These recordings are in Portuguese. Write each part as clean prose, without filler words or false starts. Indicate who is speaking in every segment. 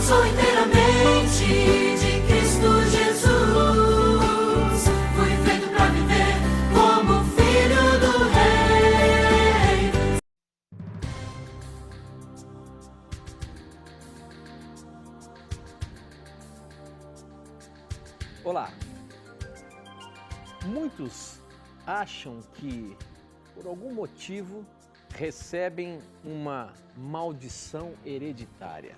Speaker 1: Sou inteiramente de Cristo Jesus. Fui feito para viver como filho do Rei.
Speaker 2: Olá! Muitos acham que, por algum motivo, recebem uma maldição hereditária.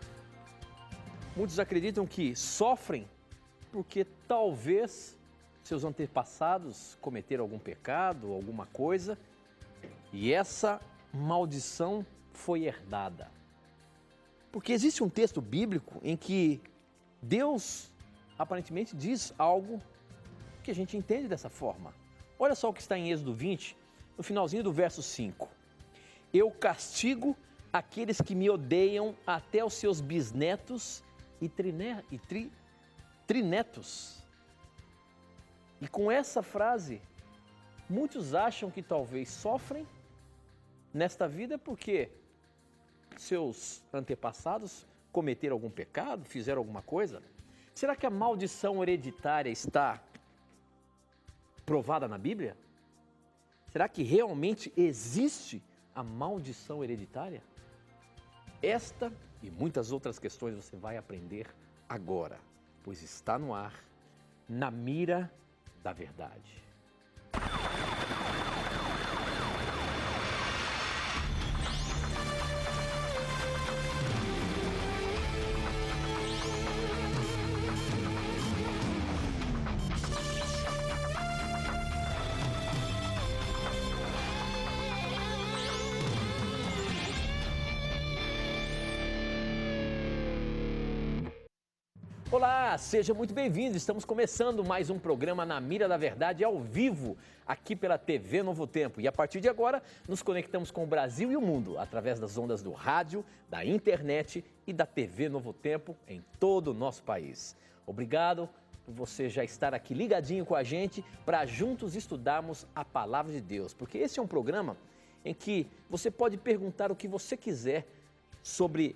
Speaker 2: Muitos acreditam que sofrem porque talvez seus antepassados cometeram algum pecado, alguma coisa, e essa maldição foi herdada. Porque existe um texto bíblico em que Deus aparentemente diz algo que a gente entende dessa forma. Olha só o que está em Êxodo 20, no finalzinho do verso 5. Eu castigo aqueles que me odeiam até os seus bisnetos e trinetos. E com essa frase, muitos acham que talvez sofrem nesta vida porque seus antepassados cometeram algum pecado, fizeram alguma coisa. Será que a maldição hereditária está provada na Bíblia? Será que realmente existe a maldição hereditária? Esta e muitas outras questões você vai aprender agora, pois está no ar, Na Mira da Verdade. Olá, seja muito bem-vindo. Estamos começando mais um programa Na Mira da Verdade ao vivo, aqui pela TV Novo Tempo. E a partir de agora, nos conectamos com o Brasil e o mundo, através das ondas do rádio, da internet e da TV Novo Tempo em todo o nosso país. Obrigado por você já estar aqui ligadinho com a gente para juntos estudarmos a Palavra de Deus. Porque esse é um programa em que você pode perguntar o que você quiser sobre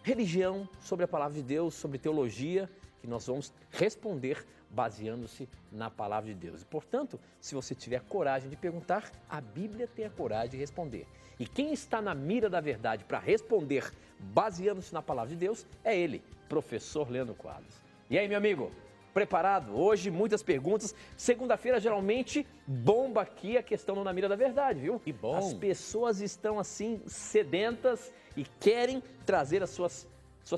Speaker 2: religião, sobre a Palavra de Deus, sobre teologia, que nós vamos responder baseando-se na Palavra de Deus. E, portanto, se você tiver coragem de perguntar, a Bíblia tem a coragem de responder. E quem está na mira da verdade para responder baseando-se na Palavra de Deus é ele, professor Leandro Quadros. E aí, meu amigo? Preparado? Hoje, muitas perguntas. Segunda-feira, geralmente, bomba aqui a questão do Na Mira da Verdade, viu?
Speaker 3: Que bom!
Speaker 2: As pessoas estão, assim, sedentas e querem trazer as suas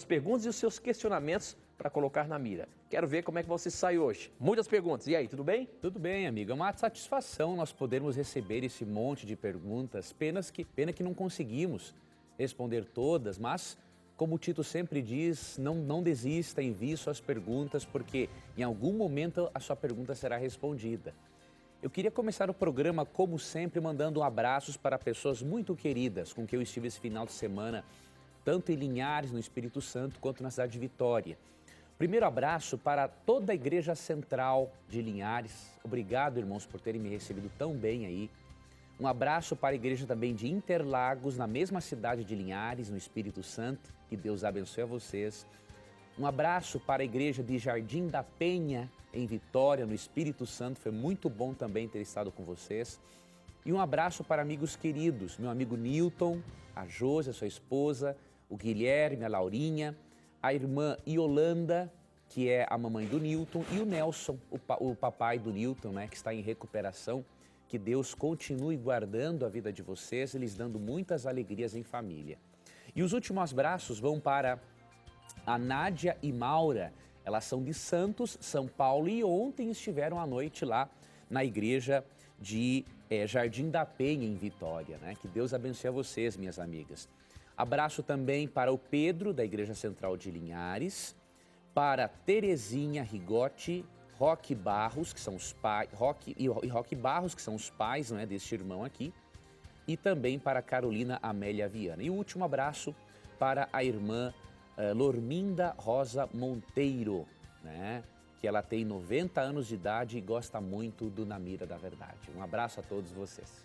Speaker 2: perguntas e os seus questionamentos para colocar na mira. Quero ver como é que você sai hoje. Muitas perguntas. E aí, tudo bem?
Speaker 3: Tudo bem, amigo. É uma satisfação nós podermos receber esse monte de perguntas. Pena que não conseguimos responder todas, mas, como o Tito sempre diz, não desista, envie suas perguntas, porque em algum momento a sua pergunta será respondida. Eu queria começar o programa, como sempre, mandando abraços para pessoas muito queridas com quem eu estive esse final de semana, tanto em Linhares, no Espírito Santo, quanto na cidade de Vitória. Primeiro abraço para toda a Igreja Central de Linhares. Obrigado, irmãos, por terem me recebido tão bem aí. Um abraço para a igreja também de Interlagos, na mesma cidade de Linhares, no Espírito Santo. Que Deus abençoe a vocês. Um abraço para a igreja de Jardim da Penha, em Vitória, no Espírito Santo. Foi muito bom também ter estado com vocês. E um abraço para amigos queridos, meu amigo Newton, a Josi, a sua esposa, o Guilherme, a Laurinha, a irmã Yolanda, que é a mamãe do Newton, e o Nelson, o papai do Newton, né, que está em recuperação. Que Deus continue guardando a vida de vocês e lhes dando muitas alegrias em família. E os últimos abraços vão para a Nádia e Maura. Elas são de Santos, São Paulo, e ontem estiveram à noite lá na igreja de Jardim da Penha, em Vitória, né? Que Deus abençoe a vocês, minhas amigas. Abraço também para o Pedro, da Igreja Central de Linhares, para Terezinha Rigotti, Roque Barros, que são os pais, Roque Barros, que são os pais, não é, deste irmão aqui, e também para Carolina Amélia Viana. E o último abraço para a irmã Lorminda Rosa Monteiro, né, que ela tem 90 anos de idade e gosta muito do Na Mira da Verdade. Um abraço a todos vocês.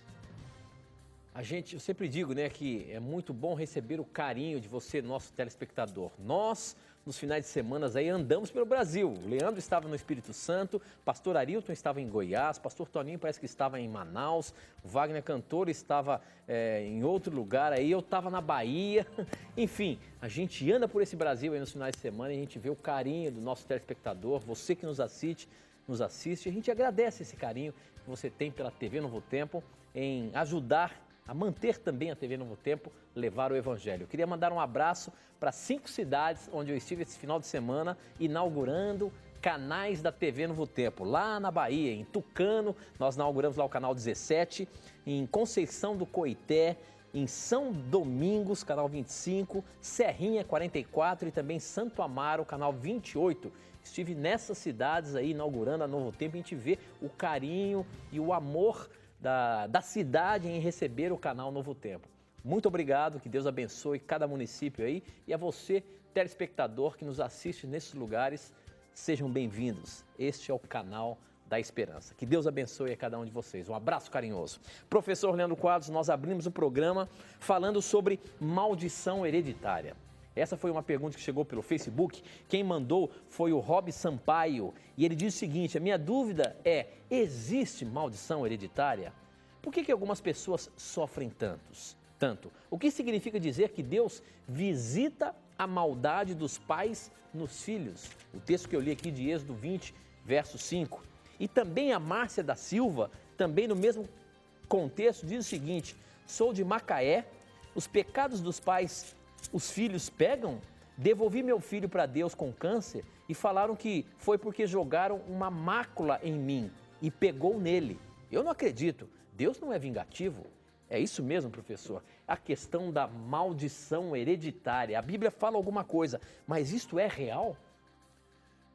Speaker 2: Eu sempre digo, né, que é muito bom receber o carinho de você, nosso telespectador. Nós, nos finais de semana, aí andamos pelo Brasil. O Leandro estava no Espírito Santo, pastor Arilton estava em Goiás, pastor Toninho parece que estava em Manaus, o Wagner Cantor estava em outro lugar, aí eu estava na Bahia. Enfim, a gente anda por esse Brasil aí nos finais de semana e a gente vê o carinho do nosso telespectador, você que nos assiste, a gente agradece esse carinho que você tem pela TV Novo Tempo em ajudar a manter também a TV Novo Tempo, levar o Evangelho. Eu queria mandar um abraço para 5 cidades onde eu estive esse final de semana inaugurando canais da TV Novo Tempo. Lá na Bahia, em Tucano, nós inauguramos lá o canal 17, em Conceição do Coité, em São Domingos, canal 25, Serrinha 44 e também Santo Amaro, canal 28. Estive nessas cidades aí inaugurando a Novo Tempo e a gente vê o carinho e o amor da cidade em receber o canal Novo Tempo. Muito obrigado, que Deus abençoe cada município aí e a você, telespectador que nos assiste nesses lugares, sejam bem-vindos. Este é o canal da Esperança. Que Deus abençoe a cada um de vocês. Um abraço carinhoso. Professor Leandro Quadros, nós abrimos o programa falando sobre maldição hereditária. Essa foi uma pergunta que chegou pelo Facebook. Quem mandou foi o Rob Sampaio. E ele diz o seguinte: a minha dúvida é, existe maldição hereditária? Por que algumas pessoas sofrem tanto? O que significa dizer que Deus visita a maldade dos pais nos filhos? O texto que eu li aqui de Êxodo 20, verso 5. E também a Márcia da Silva, também no mesmo contexto, diz o seguinte: sou de Macaé, os pecados dos pais os filhos pegam? Devolvi meu filho para Deus com câncer e falaram que foi porque jogaram uma mácula em mim e pegou nele. Eu não acredito, Deus não é vingativo. É isso mesmo, professor, a questão da maldição hereditária. A Bíblia fala alguma coisa, mas isto é real?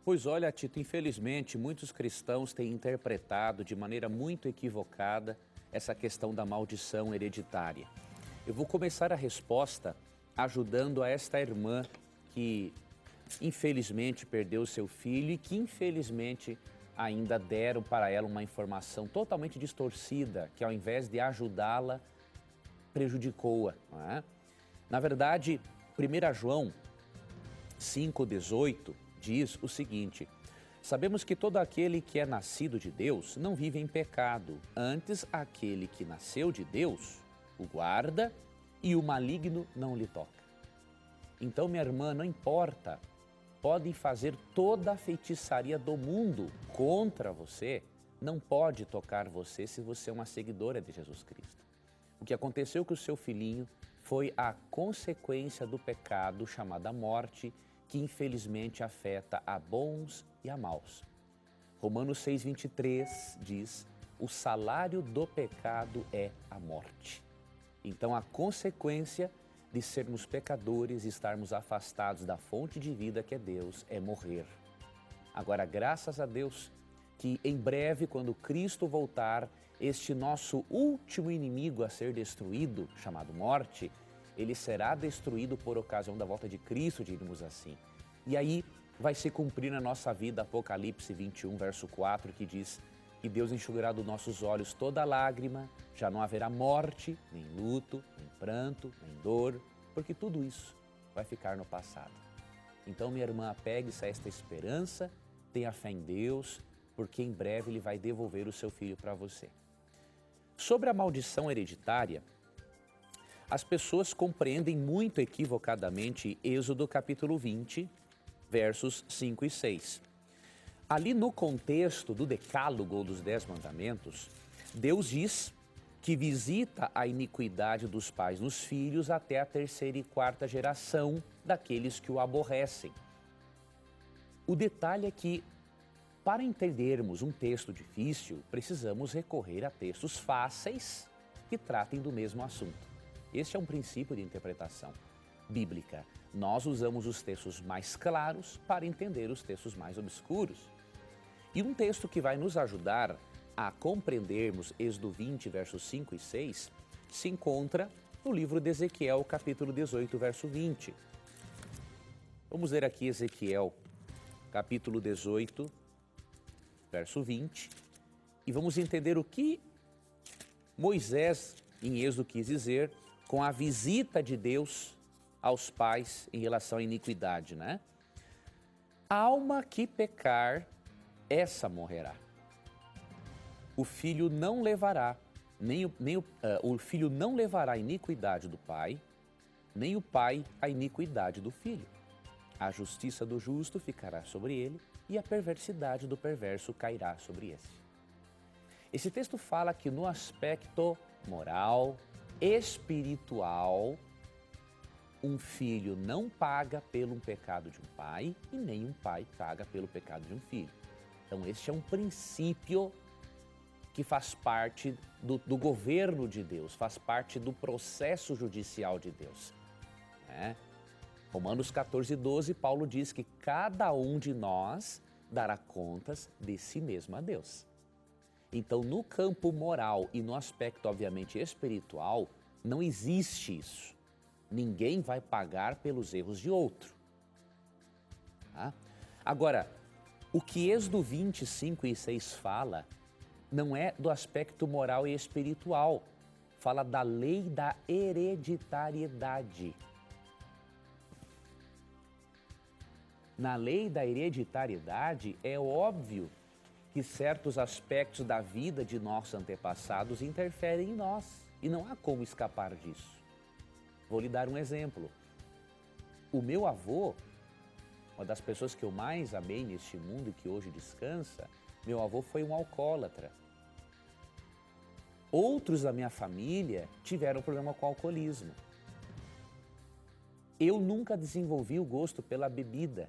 Speaker 3: Pois olha, Tito, infelizmente muitos cristãos têm interpretado de maneira muito equivocada essa questão da maldição hereditária. Eu vou começar a resposta ajudando a esta irmã que infelizmente perdeu seu filho e que infelizmente ainda deram para ela uma informação totalmente distorcida, que ao invés de ajudá-la, prejudicou-a. Não é? Na verdade, 1 João 5,18 diz o seguinte: sabemos que todo aquele que é nascido de Deus não vive em pecado, antes aquele que nasceu de Deus o guarda e o maligno não lhe toca. Então, minha irmã, não importa, podem fazer toda a feitiçaria do mundo contra você, não pode tocar você se você é uma seguidora de Jesus Cristo. O que aconteceu com o seu filhinho foi a consequência do pecado chamada morte, que infelizmente afeta a bons e a maus. Romanos 6,23 diz: o salário do pecado é a morte. Então, a consequência de sermos pecadores e estarmos afastados da fonte de vida que é Deus é morrer. Agora, graças a Deus, que em breve, quando Cristo voltar, este nosso último inimigo a ser destruído, chamado morte, ele será destruído por ocasião da volta de Cristo, diríamos assim. E aí vai se cumprir na nossa vida Apocalipse 21, verso 4, que diz que Deus enxugará dos nossos olhos toda lágrima, já não haverá morte, nem luto, nem pranto, nem dor, porque tudo isso vai ficar no passado. Então, minha irmã, apegue-se a esta esperança, tenha fé em Deus, porque em breve Ele vai devolver o seu filho para você. Sobre a maldição hereditária, as pessoas compreendem muito equivocadamente Êxodo capítulo 20, versos 5 e 6. Ali no contexto do decálogo ou dos 10 mandamentos, Deus diz que visita a iniquidade dos pais nos filhos até a 3ª e 4ª geração daqueles que o aborrecem. O detalhe é que, para entendermos um texto difícil, precisamos recorrer a textos fáceis que tratem do mesmo assunto. Este é um princípio de interpretação bíblica. Nós usamos os textos mais claros para entender os textos mais obscuros. E um texto que vai nos ajudar a compreendermos Êxodo 20, versos 5 e 6, se encontra no livro de Ezequiel, capítulo 18, verso 20. Vamos ler aqui Ezequiel, capítulo 18, verso 20, e vamos entender o que Moisés em Êxodo quis dizer, com a visita de Deus aos pais em relação à iniquidade, né? Alma que pecar, essa morrerá. O filho não levará, o filho não levará a iniquidade do pai, nem o pai a iniquidade do filho. A justiça do justo ficará sobre ele e a perversidade do perverso cairá sobre esse. Esse texto fala que no aspecto moral, espiritual, um filho não paga pelo pecado de um pai e nem um pai paga pelo pecado de um filho. Então este é um princípio que faz parte do governo de Deus, faz parte do processo judicial de Deus, né? Romanos 14:12, Paulo diz que cada um de nós dará contas de si mesmo a Deus. Então, no campo moral e no aspecto, obviamente, espiritual, não existe isso. Ninguém vai pagar pelos erros de outro. Tá? Agora, o que Êxodo 25:6 fala não é do aspecto moral e espiritual. Fala da lei da hereditariedade. Na lei da hereditariedade, é óbvio que certos aspectos da vida de nossos antepassados interferem em nós e não há como escapar disso. Vou lhe dar um exemplo. O meu avô, uma das pessoas que eu mais amei neste mundo e que hoje descansa, meu avô foi um alcoólatra. Outros da minha família tiveram problema com alcoolismo. Eu nunca desenvolvi o gosto pela bebida,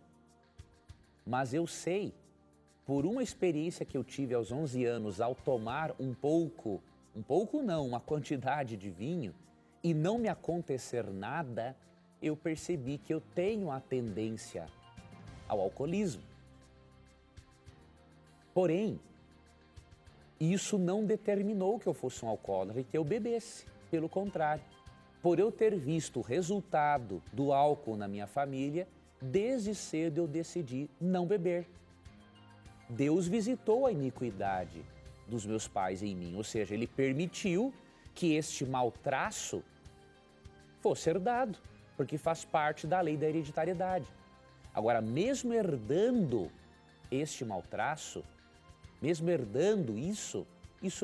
Speaker 3: mas eu sei, por uma experiência que eu tive aos 11 anos ao tomar uma quantidade de vinho e não me acontecer nada, eu percebi que eu tenho a tendência ao alcoolismo. Porém, isso não determinou que eu fosse um alcoólatra e que eu bebesse. Pelo contrário, por eu ter visto o resultado do álcool na minha família, desde cedo eu decidi não beber. Deus visitou a iniquidade dos meus pais em mim, ou seja, Ele permitiu que este mau traço fosse herdado, porque faz parte da lei da hereditariedade. Agora, mesmo herdando este mau traço, mesmo herdando isso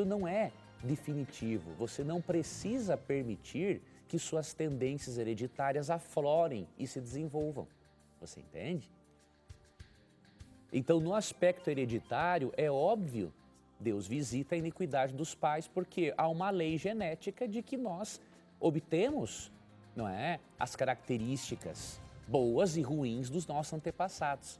Speaker 3: não é definitivo. Você não precisa permitir que suas tendências hereditárias aflorem e se desenvolvam. Você entende? Então, no aspecto hereditário, é óbvio, Deus visita a iniquidade dos pais porque há uma lei genética de que nós obtemos, não é, as características boas e ruins dos nossos antepassados.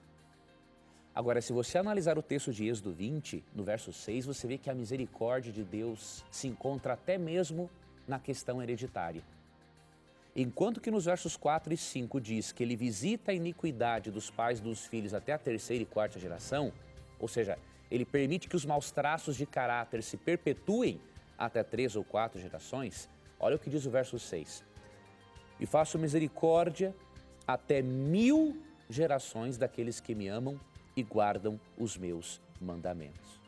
Speaker 3: Agora, se você analisar o texto de Êxodo 20, no verso 6, você vê que a misericórdia de Deus se encontra até mesmo na questão hereditária. Enquanto que nos versos 4 e 5 diz que ele visita a iniquidade dos pais dos filhos até a terceira e quarta geração, ou seja, ele permite que os maus traços de caráter se perpetuem até 3 ou 4 gerações, olha o que diz o verso 6. E faço misericórdia até 1000 gerações daqueles que me amam e guardam os meus mandamentos.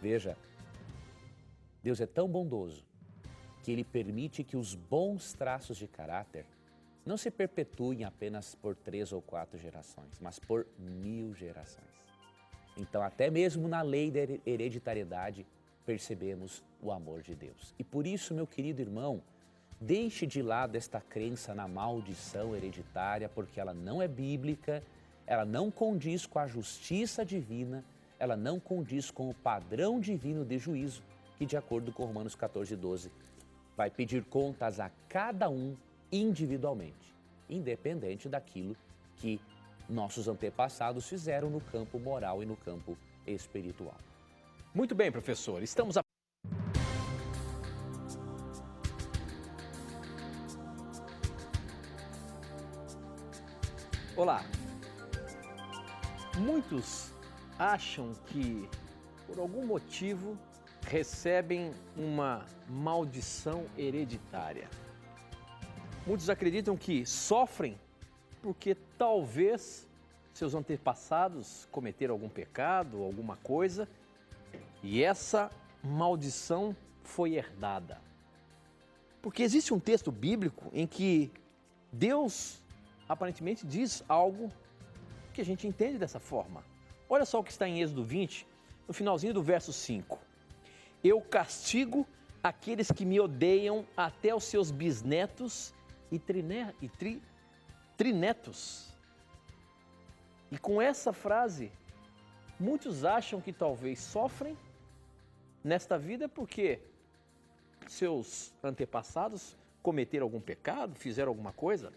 Speaker 3: Veja, Deus é tão bondoso que Ele permite que os bons traços de caráter não se perpetuem apenas por 3 ou 4 gerações, mas por 1000 gerações. Então, até mesmo na lei da hereditariedade, percebemos o amor de Deus. E por isso, meu querido irmão, deixe de lado esta crença na maldição hereditária, porque ela não é bíblica, ela não condiz com a justiça divina, ela não condiz com o padrão divino de juízo, que de acordo com Romanos 14:12, vai pedir contas a cada um individualmente, independente daquilo que nossos antepassados fizeram no campo moral e no campo espiritual.
Speaker 2: Muito bem, professor. Estamos a... Olá. Muitos acham que, por algum motivo, recebem uma maldição hereditária. Muitos acreditam que sofrem porque talvez seus antepassados cometeram algum pecado, alguma coisa, e essa maldição foi herdada. Porque existe um texto bíblico em que Deus aparentemente diz algo que a gente entende dessa forma. Olha só o que está em Êxodo 20, no finalzinho do verso 5. Eu castigo aqueles que me odeiam até os seus bisnetos e trinetos. E com essa frase, muitos acham que talvez sofrem nesta vida porque seus antepassados cometeram algum pecado, fizeram alguma coisa.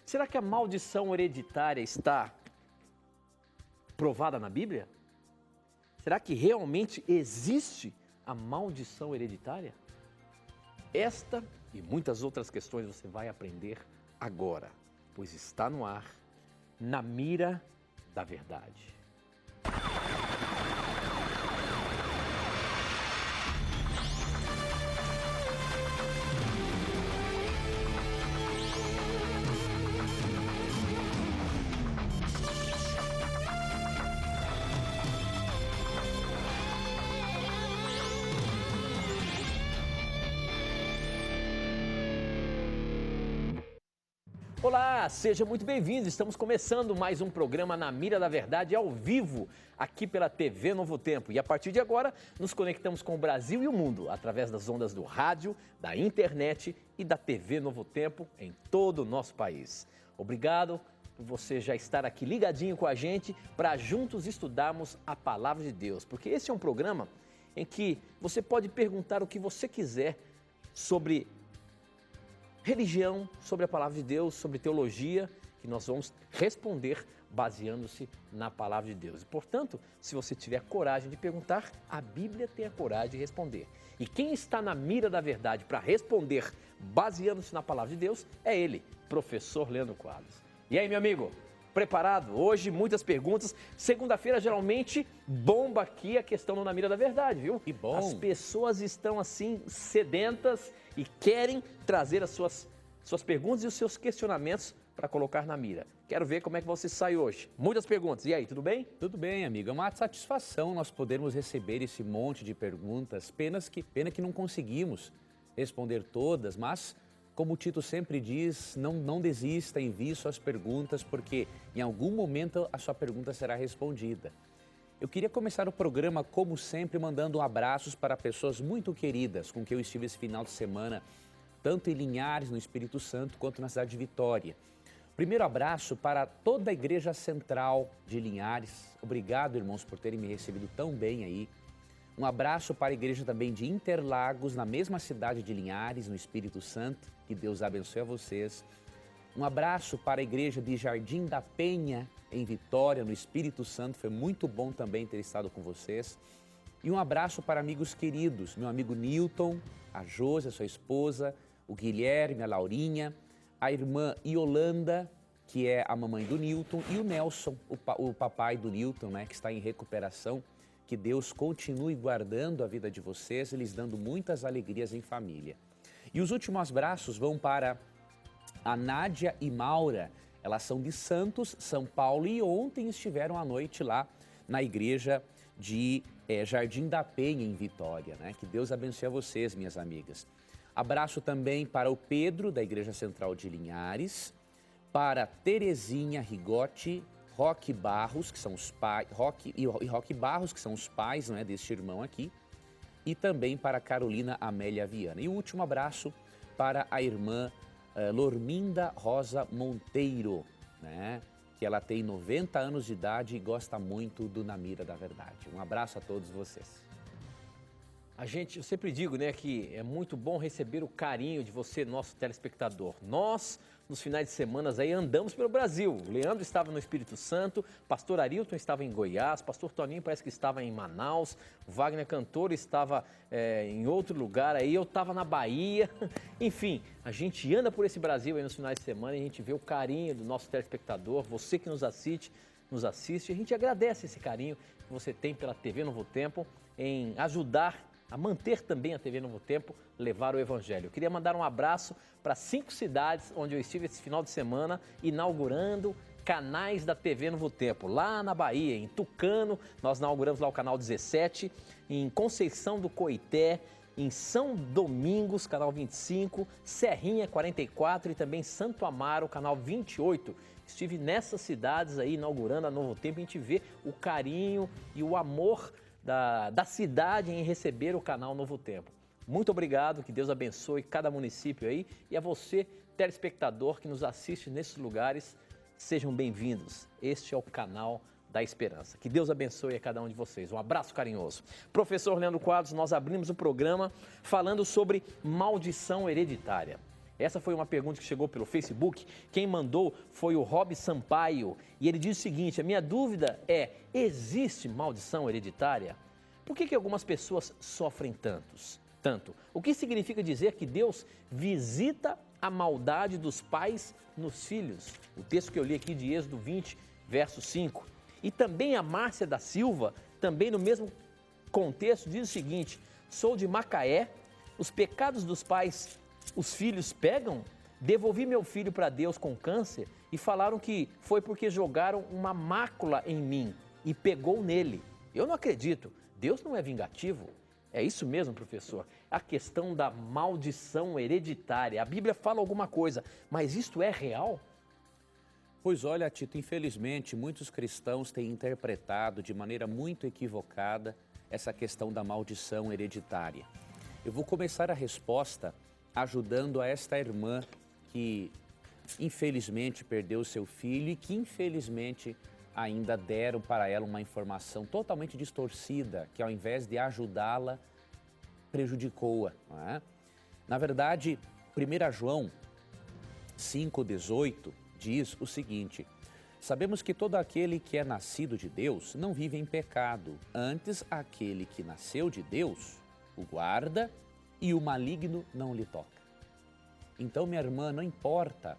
Speaker 2: Será que a maldição hereditária está provada na Bíblia? Será que realmente existe a maldição hereditária? Esta e muitas outras questões você vai aprender agora, pois está no ar, na mira da verdade. Olá, seja muito bem-vindo. Estamos começando mais um programa Na Mira da Verdade ao vivo, aqui pela TV Novo Tempo. E a partir de agora, nos conectamos com o Brasil e o mundo, através das ondas do rádio, da internet e da TV Novo Tempo em todo o nosso país. Obrigado por você já estar aqui ligadinho com a gente para juntos estudarmos a Palavra de Deus. Porque esse é um programa em que você pode perguntar o que você quiser sobre religião, sobre a palavra de Deus, sobre teologia, que nós vamos responder baseando-se na palavra de Deus. E, portanto, se você tiver coragem de perguntar, a Bíblia tem a coragem de responder. E quem está na mira da verdade para responder baseando-se na palavra de Deus é ele, professor Leandro Quadros. E aí, meu amigo? Preparado? Hoje muitas perguntas. Segunda-feira geralmente bomba aqui a questão do Na Mira da Verdade, viu?
Speaker 3: Que bom!
Speaker 2: As pessoas estão assim sedentas e querem trazer as suas perguntas e os seus questionamentos para colocar na mira. Quero ver como é que você sai hoje. Muitas perguntas. E aí, tudo bem?
Speaker 3: Tudo bem, amigo. É uma satisfação nós podermos receber esse monte de perguntas. Pena que não conseguimos responder todas, mas como o Tito sempre diz, não desista, envie suas perguntas, porque em algum momento a sua pergunta será respondida. Eu queria começar o programa, como sempre, mandando abraços para pessoas muito queridas com quem eu estive esse final de semana, tanto em Linhares, no Espírito Santo, quanto na cidade de Vitória. Primeiro abraço para toda a Igreja Central de Linhares. Obrigado, irmãos, por terem me recebido tão bem aí. Um abraço para a igreja também de Interlagos, na mesma cidade de Linhares, no Espírito Santo. Que Deus abençoe a vocês. Um abraço para a igreja de Jardim da Penha, em Vitória, no Espírito Santo. Foi muito bom também ter estado com vocês. E um abraço para amigos queridos, meu amigo Newton, a Josi, a sua esposa, o Guilherme, a Laurinha, a irmã Yolanda, que é a mamãe do Newton, e o Nelson, o papai do Newton, né, que está em recuperação. Que Deus continue guardando a vida de vocês e lhes dando muitas alegrias em família. E os últimos abraços vão para a Nádia e Maura. Elas são de Santos, São Paulo, e ontem estiveram à noite lá na igreja de Jardim da Penha, em Vitória, né? Que Deus abençoe a vocês, minhas amigas. Abraço também para o Pedro, da Igreja Central de Linhares, para Terezinha Rigotti, Roque Barros, que são os pais, Roque Barros, que são os pais, né, deste irmão aqui, e também para Carolina Amélia Viana. E o último abraço para a irmã Lorminda Rosa Monteiro, né, que ela tem 90 anos de idade e gosta muito do Na Mira da Verdade. Um abraço a todos vocês.
Speaker 2: Eu sempre digo, né, que é muito bom receber o carinho de você, nosso telespectador. Nós, nos finais de semana, aí andamos pelo Brasil. O Leandro estava no Espírito Santo, pastor Arilton estava em Goiás, pastor Toninho parece que estava em Manaus, o Wagner Cantor estava em outro lugar, aí eu estava na Bahia. Enfim, a gente anda por esse Brasil aí nos finais de semana e a gente vê o carinho do nosso telespectador, você que nos assiste, a gente agradece esse carinho que você tem pela TV Novo Tempo em ajudar a manter também a TV Novo Tempo, levar o Evangelho. Eu queria mandar um abraço para 5 cidades onde eu estive esse final de semana, inaugurando canais da TV Novo Tempo. Lá na Bahia, em Tucano, nós inauguramos lá o canal 17, em Conceição do Coité, em São Domingos, canal 25, Serrinha 44 e também Santo Amaro, canal 28. Estive nessas cidades aí inaugurando a Novo Tempo e a gente vê o carinho e o amor da cidade em receber o canal Novo Tempo. Muito obrigado, que Deus abençoe cada município aí e a você, telespectador que nos assiste nesses lugares, sejam bem-vindos. Este é o canal da Esperança. Que Deus abençoe a cada um de vocês. Um abraço carinhoso. Professor Leandro Quadros, nós abrimos o programa falando sobre maldição hereditária. Essa foi uma pergunta que chegou pelo Facebook. Quem mandou foi o Rob Sampaio. E ele diz o seguinte: a minha dúvida é, existe maldição hereditária? Por que algumas pessoas sofrem tanto? O que significa dizer que Deus visita a maldade dos pais nos filhos? O texto que eu li aqui de Êxodo 20, verso 5. E também a Márcia da Silva, também no mesmo contexto, diz o seguinte: sou de Macaé, os pecados dos pais os filhos pegam? Devolvi meu filho para Deus com câncer e falaram que foi porque jogaram uma mácula em mim e pegou nele. Eu não acredito, Deus não é vingativo. É isso mesmo, professor, a questão da maldição hereditária. A Bíblia fala alguma coisa, mas isto é real?
Speaker 3: Pois olha, Tito, infelizmente muitos cristãos têm interpretado de maneira muito equivocada essa questão da maldição hereditária. Eu vou começar a resposta ajudando a esta irmã que infelizmente perdeu seu filho e que infelizmente ainda deram para ela uma informação totalmente distorcida, que ao invés de ajudá-la, prejudicou-a. Não é? Na verdade, 1 João 5,18 diz o seguinte: sabemos que todo aquele que é nascido de Deus não vive em pecado, antes aquele que nasceu de Deus o guarda e o maligno não lhe toca. Então, minha irmã, não importa,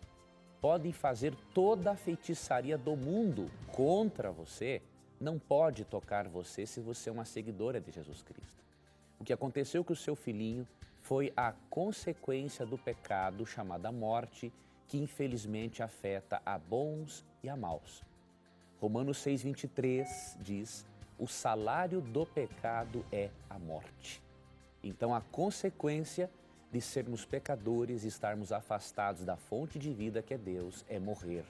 Speaker 3: podem fazer toda a feitiçaria do mundo contra você, não pode tocar você se você é uma seguidora de Jesus Cristo. O que aconteceu com o seu filhinho foi a consequência do pecado chamado morte, que infelizmente afeta a bons e a maus. Romanos 6,23 diz: o salário do pecado é a morte. Então, a consequência de sermos pecadores e estarmos afastados da fonte de vida que é Deus é morrer.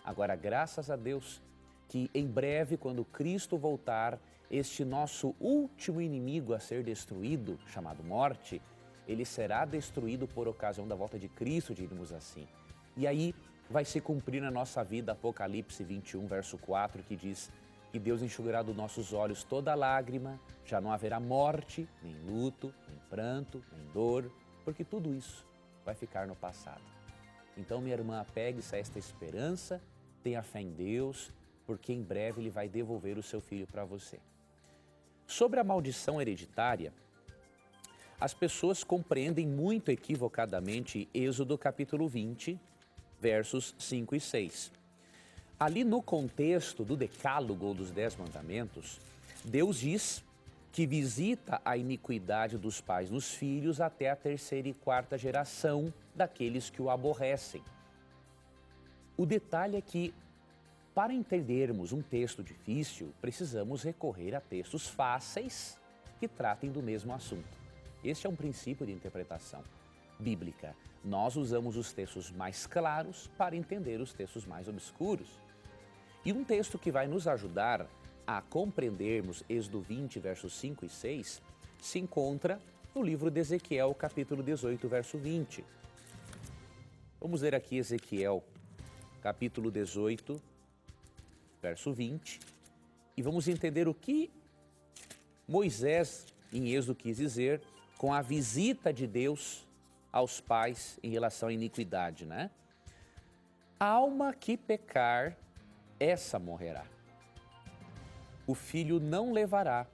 Speaker 3: Agora, graças a Deus, que em breve, quando Cristo voltar, este nosso último inimigo a ser destruído, chamado morte, ele será destruído por ocasião da volta de Cristo, diríamos assim. E aí vai se cumprir na nossa vida Apocalipse 21, verso 4, que diz que Deus enxugará dos nossos olhos toda lágrima, já não haverá morte, nem luto, nem pranto, nem dor, porque tudo isso vai ficar no passado. Então, minha irmã, apegue-se a esta esperança, tenha fé em Deus, porque em breve Ele vai devolver o seu filho para você. Sobre a maldição hereditária, as pessoas compreendem muito equivocadamente Êxodo capítulo 20, versos 5 e 6. Ali no contexto do decálogo ou dos 10 mandamentos, Deus diz que visita a iniquidade dos pais nos filhos até a 3ª e 4ª geração daqueles que o aborrecem. O detalhe é que, para entendermos um texto difícil, precisamos recorrer a textos fáceis que tratem do mesmo assunto. Este é um princípio de interpretação bíblica. Nós usamos os textos mais claros para entender os textos mais obscuros. E um texto que vai nos ajudar a compreendermos Êxodo 20, versos 5 e 6, se encontra no livro de Ezequiel, capítulo 18, verso 20. Vamos ler aqui Ezequiel, capítulo 18, verso 20, e vamos entender o que Moisés, em Êxodo, quis dizer com a visita de Deus aos pais em relação à iniquidade, né? A alma que pecar, essa morrerá. O filho não levará,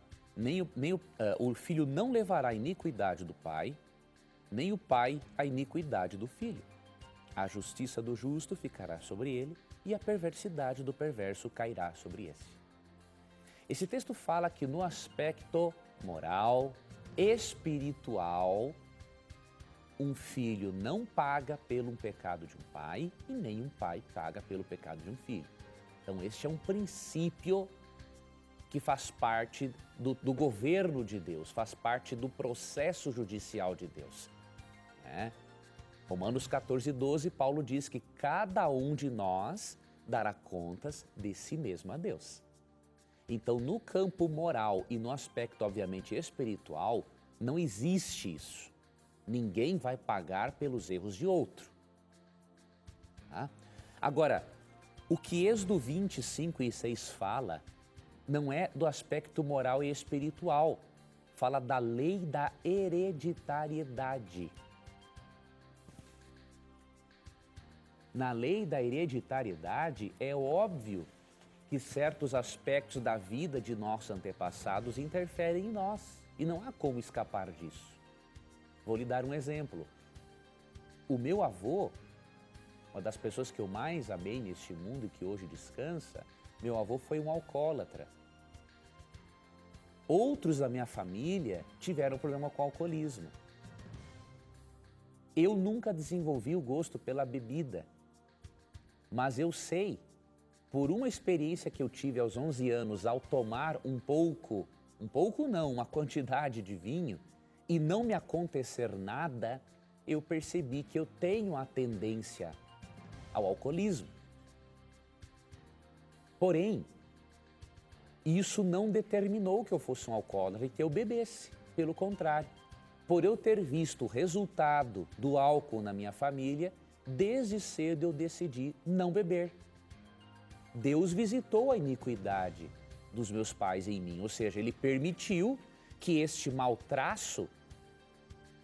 Speaker 3: o filho não levará a iniquidade do pai, nem o pai a iniquidade do filho. A justiça do justo ficará sobre ele e a perversidade do perverso cairá sobre esse. Esse texto fala que no aspecto moral, espiritual, um filho não paga pelo pecado de um pai e nem um pai paga pelo pecado de um filho. Então, este é um princípio que faz parte do governo de Deus, faz parte do processo judicial de Deus, né? Romanos 14:12, Paulo diz que cada um de nós dará contas de si mesmo a Deus. Então, no campo moral e no aspecto, obviamente, espiritual, não existe isso. Ninguém vai pagar pelos erros de outro. Tá? Agora, o que Êxodo 25:6 fala não é do aspecto moral e espiritual, fala da lei da hereditariedade. Na lei da hereditariedade, é óbvio que certos aspectos da vida de nossos antepassados interferem em nós e não há como escapar disso. Vou lhe dar um exemplo. O meu avô, uma das pessoas que eu mais amei neste mundo e que hoje descansa, meu avô foi um alcoólatra. Outros da minha família tiveram problema com alcoolismo. Eu nunca desenvolvi o gosto pela bebida, mas eu sei, por uma experiência que eu tive aos 11 anos ao tomar uma quantidade de vinho e não me acontecer nada, eu percebi que eu tenho a tendência ao alcoolismo. Porém, isso não determinou que eu fosse um alcoólatra e que eu bebesse. Pelo contrário, por eu ter visto o resultado do álcool na minha família, desde cedo eu decidi não beber. Deus visitou a iniquidade dos meus pais em mim, ou seja, Ele permitiu que este mau traço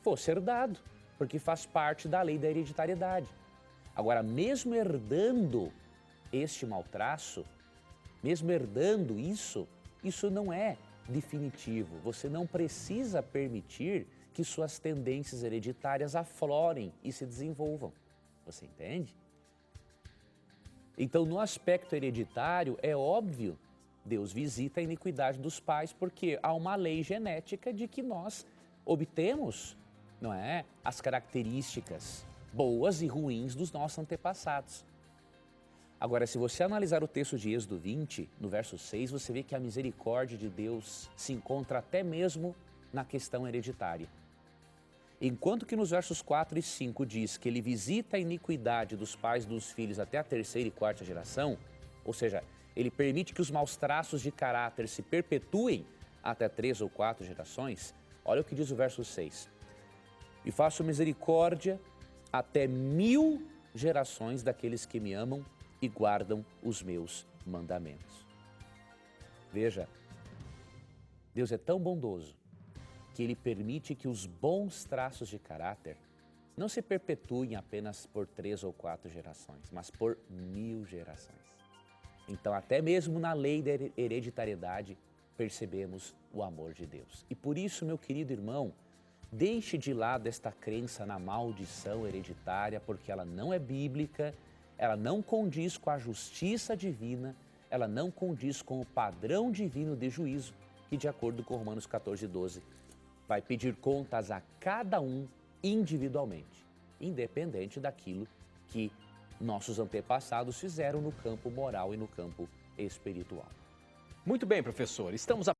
Speaker 3: fosse herdado, porque faz parte da lei da hereditariedade. Agora, mesmo herdando este mau traço, mesmo herdando isso não é definitivo. Você não precisa permitir que suas tendências hereditárias aflorem e se desenvolvam. Você entende? Então, no aspecto hereditário, é óbvio, Deus visita a iniquidade dos pais porque há uma lei genética de que nós obtemos, não é, as características boas e ruins dos nossos antepassados. Agora, se você analisar o texto de Êxodo 20, no verso 6, você vê que a misericórdia de Deus se encontra até mesmo na questão hereditária. Enquanto que nos versos 4 e 5 diz que Ele visita a iniquidade dos pais dos filhos até a terceira e quarta geração, ou seja, Ele permite que os maus traços de caráter se perpetuem até 3 ou 4 gerações, olha o que diz o verso 6. E faço misericórdia até 1000 gerações daqueles que me amam e guardam os meus mandamentos. Veja, Deus é tão bondoso que Ele permite que os bons traços de caráter não se perpetuem apenas por 3 ou 4 gerações, mas por 1000 gerações. Então, até mesmo na lei da hereditariedade, percebemos o amor de Deus. E por isso, meu querido irmão, deixe de lado esta crença na maldição hereditária, porque ela não é bíblica, ela não condiz com a justiça divina, ela não condiz com o padrão divino de juízo, que de acordo com Romanos 14:12, vai pedir contas a cada um individualmente, independente daquilo que nossos antepassados fizeram no campo moral e no campo espiritual.
Speaker 2: Muito bem, professor. Estamos